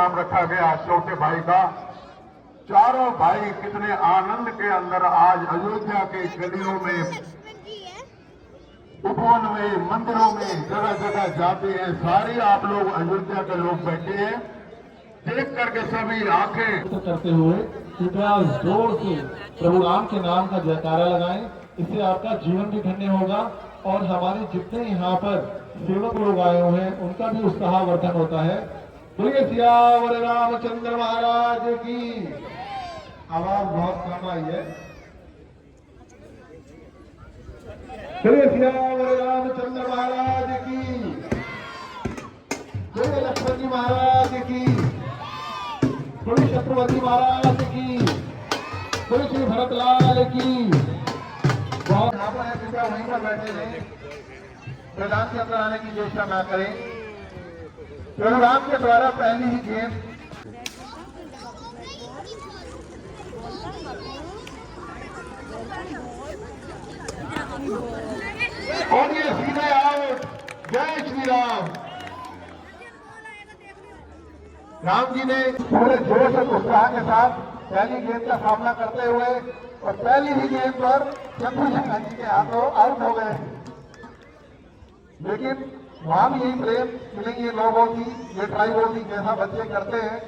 नाम रखा गया छोटे भाई का। चारों भाई कितने आनंद के अंदर आज अयोध्या के गलियों में, उपवन में, मंदिरों में जगह जगह जाते हैं। सारे आप लोग अयोध्या के लोग बैठे हैं, देख करके सभी आंखें करते हुए कृपया जोर से प्रभु राम के नाम का जयकारा लगाएं। इससे आपका जीवन भी धन्य होगा और हमारे जितने यहाँ पर सेवक लोग आए हुए हैं उनका भी उत्साहवर्धन होता है। बोलिए सियावर रामचंद्र महाराज की। आवाज बहुत कम आई है। बोलिए सियावर रामचंद्र महाराज की। बोलिए लक्ष्मण जी महाराज की। बोलिए छत्रपति महाराज की। बोलिए श्री भरतलाल की। बहुत यहाँ पर है, कृपया वहीं पर बैठे रहे, मैदान के अंदर आने की चेष्टा न करें। प्रभु राम के द्वारा पहली ही गेंद और ये सीधे आउट। जय श्री राम। राम जी ने पूरे जोश और उत्साह के साथ पहली गेंद का सामना करते हुए और पहली ही गेंद पर चंद्रशेखर जी के हाथों आउट हो गए। लेकिन वहां भी यही प्रेम फीलिंग ये लोगों की, ये ट्राई बॉल की जैसा बच्चे करते हैं।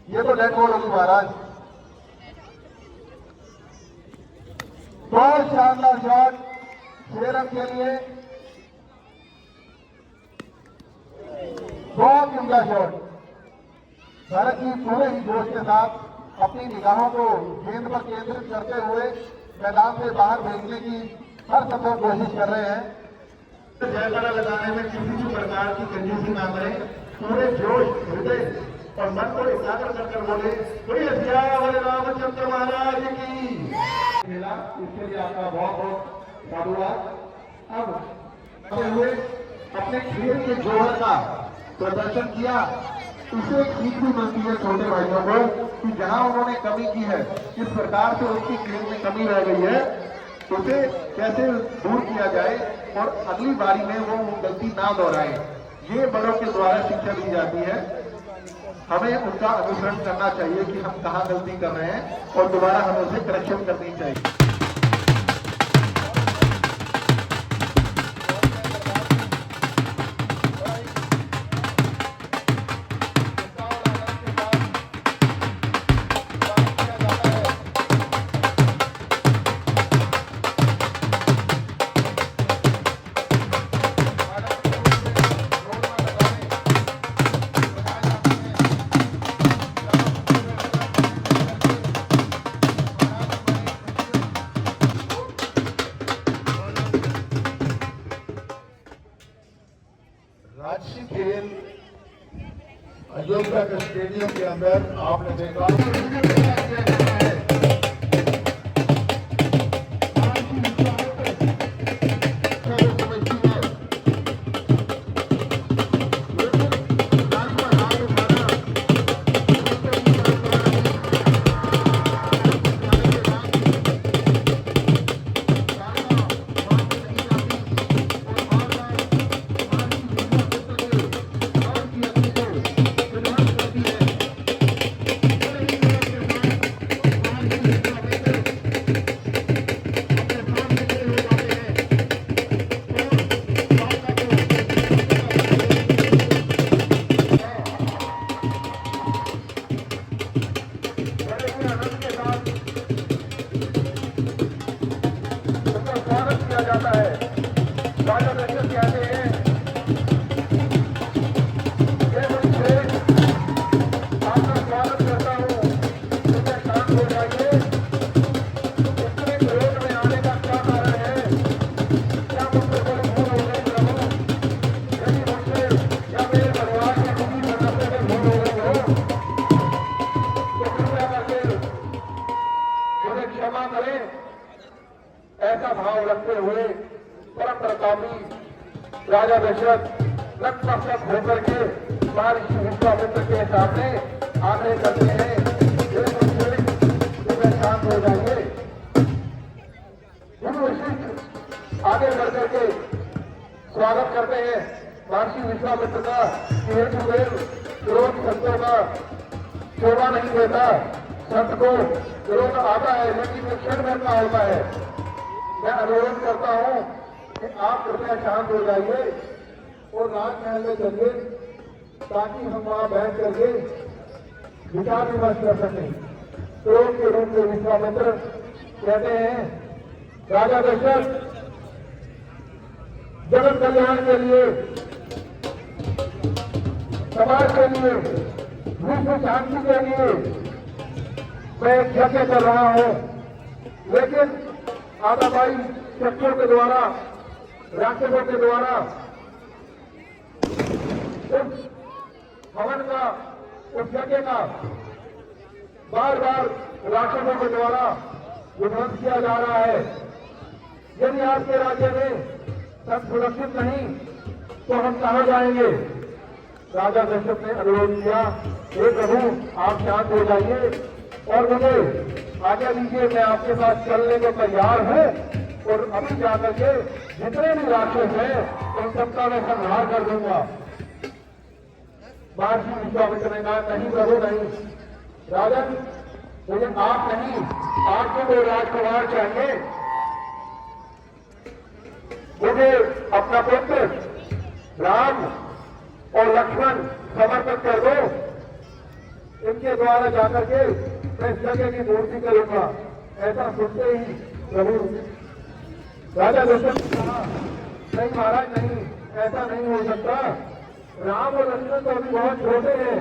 ये तो डेड बॉल होगी महाराज। बहुत शानदार शॉट 6 रन के लिए, बहुत उमदा शॉट। भारत जी पूरे ही जोश के साथ अपनी निगाहों को गेंद पर केंद्रित करते हुए मैदान से बाहर भेजने की हर संभव कोशिश कर रहे हैं। जयकारा लगाने में किसी भी प्रकार की कंजूसी ना करें। पूरे जोश, हृदय और मन को एकाग्र कर बोले बोलिए सियावर रामचंद्र महाराज की। इसके लिए आपका बहुत बहुत साधुवाद। अब हुए अपने खेल के जोहर का प्रदर्शन किया, उसे सीख भी मिलती है छोटे भाइयों को कि जहां उन्होंने कमी की है, किस प्रकार से उनकी खेल में कमी रह गई है, उसे कैसे दूर किया जाए और अगली बारी में वो गलती ना दोहराए। ये बड़ों के द्वारा शिक्षा दी जाती है। हमें उनका अनुसरण करना चाहिए कि हम कहाँ गलती कर रहे हैं और दोबारा हमें उसे करेक्शन करनी चाहिए। राष्ट्रीय खेल अयोध्या के स्टेडियम के अंदर आपने देखा जाता है। राजा दशरथ कहते हैं आपका स्वागत करता हूँ, मुझे शांत हो जाइए। इतने क्रोध में आने का क्या कारण है? क्या मुझसे कोई भूल हो गई प्रभु? यदि मुझसे या मेरे परिवार की किसी सदस्य से भूल हो गई हो तो कृपया करके मुझे क्षमा करें। ऐसा भाव रखते हुए परम प्रतापी राजा दशरथ नतमस्तक होकर के महर्षि विश्वामित्र के सामने आग्रह करते हैं, शांत हो जाइए। गुरु वशिष्ठ आगे बढ़ करके स्वागत करते हैं। महर्षि विश्वामित्र का हेतुदेव क्रोध संतों का शोभा नहीं देता। संत को क्रोध आता है लेकिन वो क्षण भर का होता है। मैं अनुरोध करता हूं कि आप कृपया शांत हो जाइए और राजमहल में चलिए ताकि हम वहां बैठ करके विचार विमर्श कर सकें। क्रोध के रूप में विश्वामित्र कहते हैं, राजा दशरथ, जगत कल्याण के लिए, समाज के लिए, विश्व शांति के लिए मैं यज्ञ कर रहा हूं, लेकिन आताबाई शक्तियों के द्वारा, राक्षसों के द्वारा उस हवन का, उस यज्ञ का बार बार राक्षसों के द्वारा विध्वंस किया जा रहा है। यदि आपके राज्य में सब सुरक्षित नहीं तो हम कहां जाएंगे? राजा दशरथ ने अनुरोध किया, हे प्रभु आप शांत हो जाइए और मुझे आज्ञा दीजिए, मैं आपके साथ चलने को तैयार है और अभी जाकर के जितने भी राक्षस हैं उन सबका मैं संहार कर दूंगा। महर्षि विश्वामित्र ने कहा, नहीं प्रभु नहीं, राजन मुझे आप नहीं, आपको वो राजकुमार चाहिए। मुझे अपना पुत्र राम और लक्ष्मण समर्पित कर दो, इनके द्वारा जाकर के मैं इस जगह की मूर्ति करूंगा। ऐसा सुनते ही प्रभु राजा दशरथ ने कहा, नहीं महाराज नहीं, ऐसा नहीं हो सकता। राम और लक्ष्मण तो अभी बहुत छोटे हैं,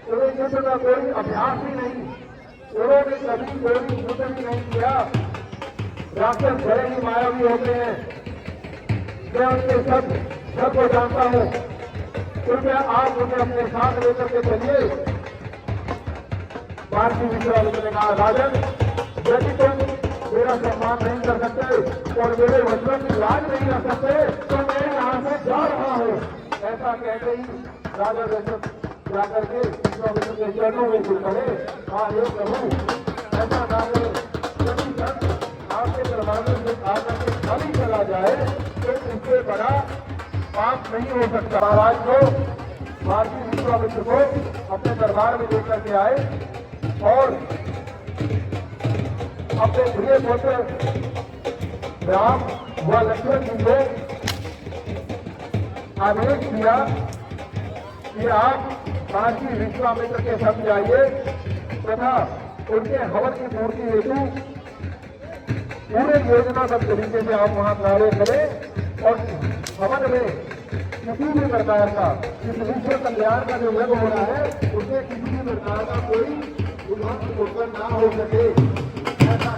उन्हें युद्ध का कोई अभ्यास ही नहीं, उन्होंने कभी कोई युद्ध भी नहीं किया। राक्षस बड़े ही मायावी होते हैं, मैं उनके सब को जानता हूं। कृपया आप मुझे अपने साथ लेकर के चलिए। महर्षि विश्वामित्र ने कहा, राजन यदि तुम मेरा सम्मान नहीं कर सकते और मेरे वचनों की लाज नहीं रख सकते तो मैं यहां से जा रहा हूं। ऐसा कहते ही राजा दशरथ जाकर के विश्वामित्र के चरणों में गिर पड़े। हाँ हे प्रभु, ऐसा ना करें, यदि संत आपके दरबार में आकर के खाली चला जाए तो इससे बड़ा पाप नहीं हो सकता। महाराज को, महर्षि विश्वामित्र को अपने दरबार में लेकर के आए और अपने प्रिय पुत्र राम व लक्ष्मण जी को आदेश दिया कि आप महर्षि विश्वामित्र के संग जाइए तथा उनके हवन की पूर्ति हेतु पूरे योजनाबद्ध तरीके से आप वहां कार्य करें और हवन में किसी भी प्रकार का, इस विश्व कल्याण का जो यज्ञ हो रहा है उसमें किसी भी प्रकार का कोई विध्वंस उत्पन्न ना हो सके। ऐसा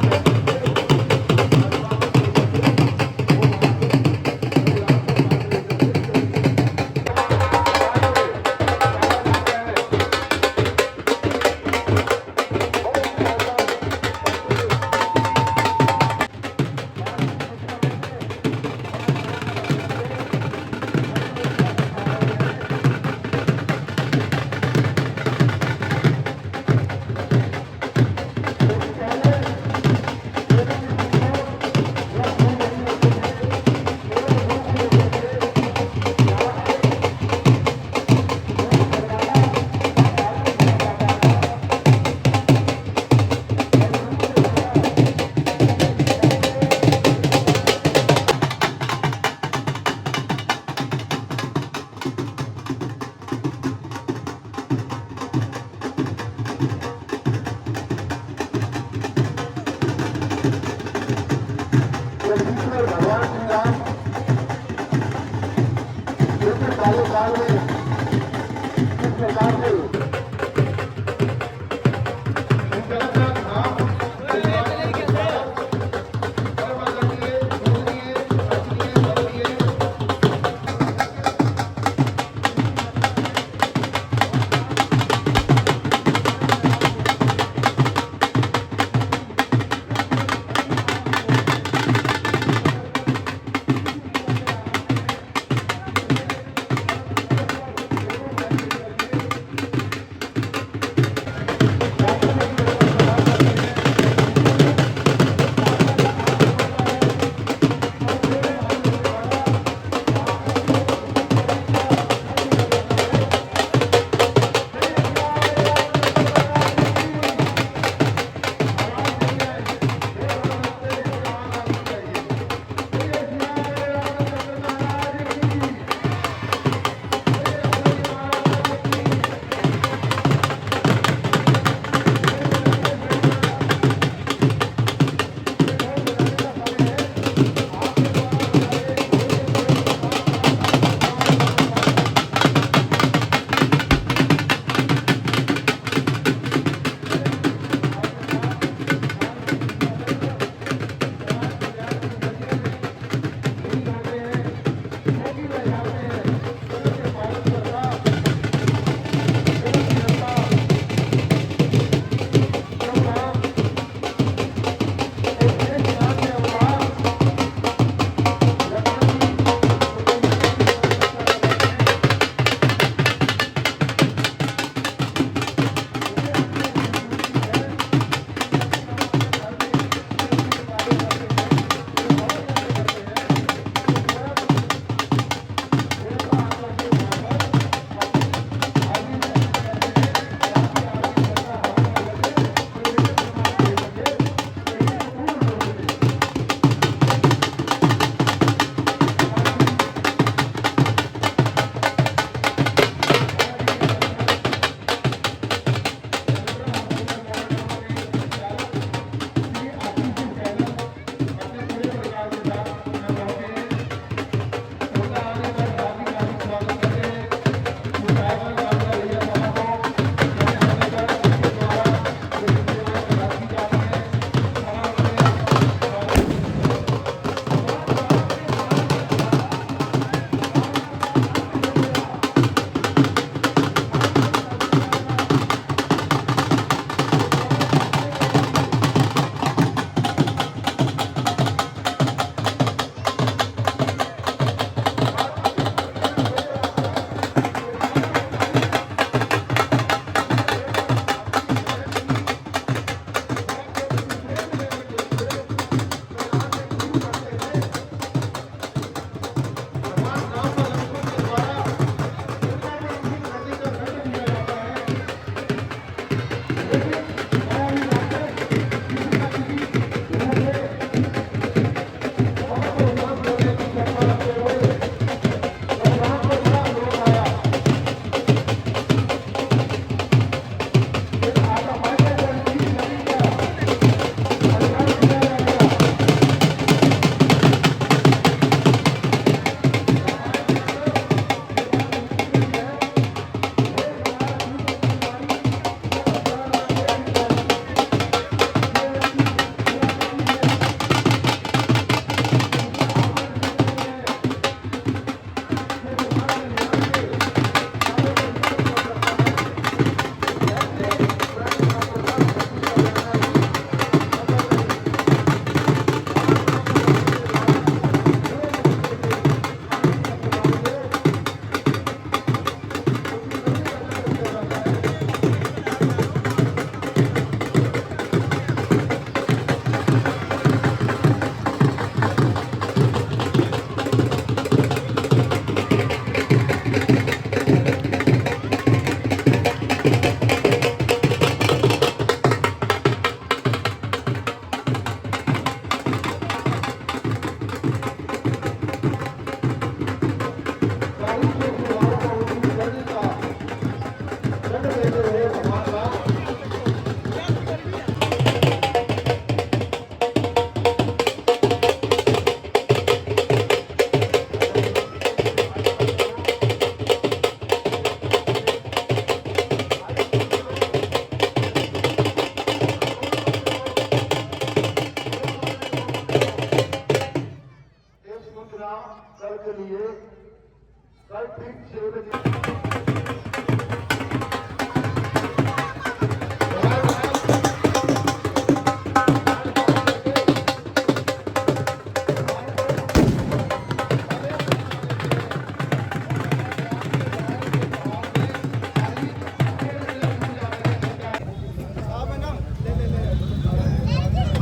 कल ठीक 6 बजे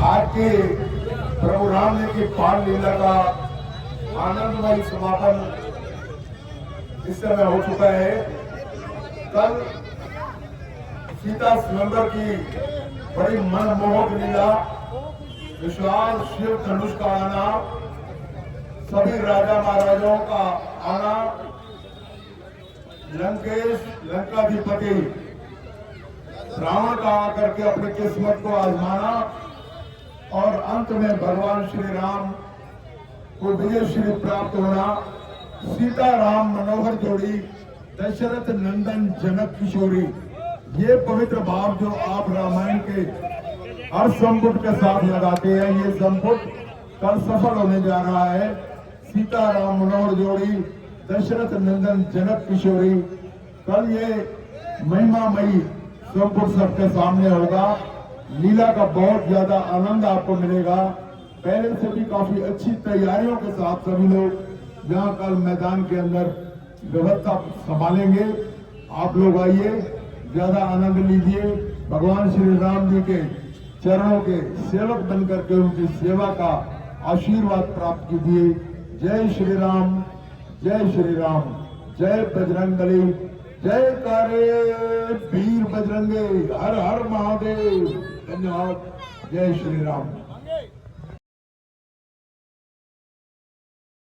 आज के प्रभु राम जी की बाल लीला का आनंदमय समापन इस समय हो चुका है। कल सीता स्वयंवर की बड़ी मनमोहक लीला, विशाल शिव धनुष का आना, सभी राजा महाराजाओं का आना, लंकेश लंकाधिपति रावण का आकर के अपनी किस्मत को आजमाना और अंत में भगवान श्री राम को विजय श्री प्राप्त होना, सीता राम मनोहर जोड़ी, दशरथ नंदन जनक किशोरी, ये पवित्र भाव जो आप रामायण के हर संपुट के साथ लगाते हैं, ये संपुट कल सफल होने जा रहा है। सीता राम मनोहर जोड़ी, दशरथ नंदन जनक किशोरी, कल ये महिमामयी संपुट सबके सामने होगा। लीला का बहुत ज्यादा आनंद आपको मिलेगा। पहले से भी काफी अच्छी तैयारियों के साथ सभी लोग यहाँ कल मैदान के अंदर व्यवस्था संभालेंगे। आप लोग आइए, ज्यादा आनंद लीजिए, भगवान श्री राम जी के चरणों के सेवक बनकर के उनकी सेवा का आशीर्वाद प्राप्त कीजिए। जय श्री राम, जय श्री राम, जय बजरंगबली, जय कारे वीर बजरंगे, हर हर महादेव। धन्यवाद। जय श्री राम।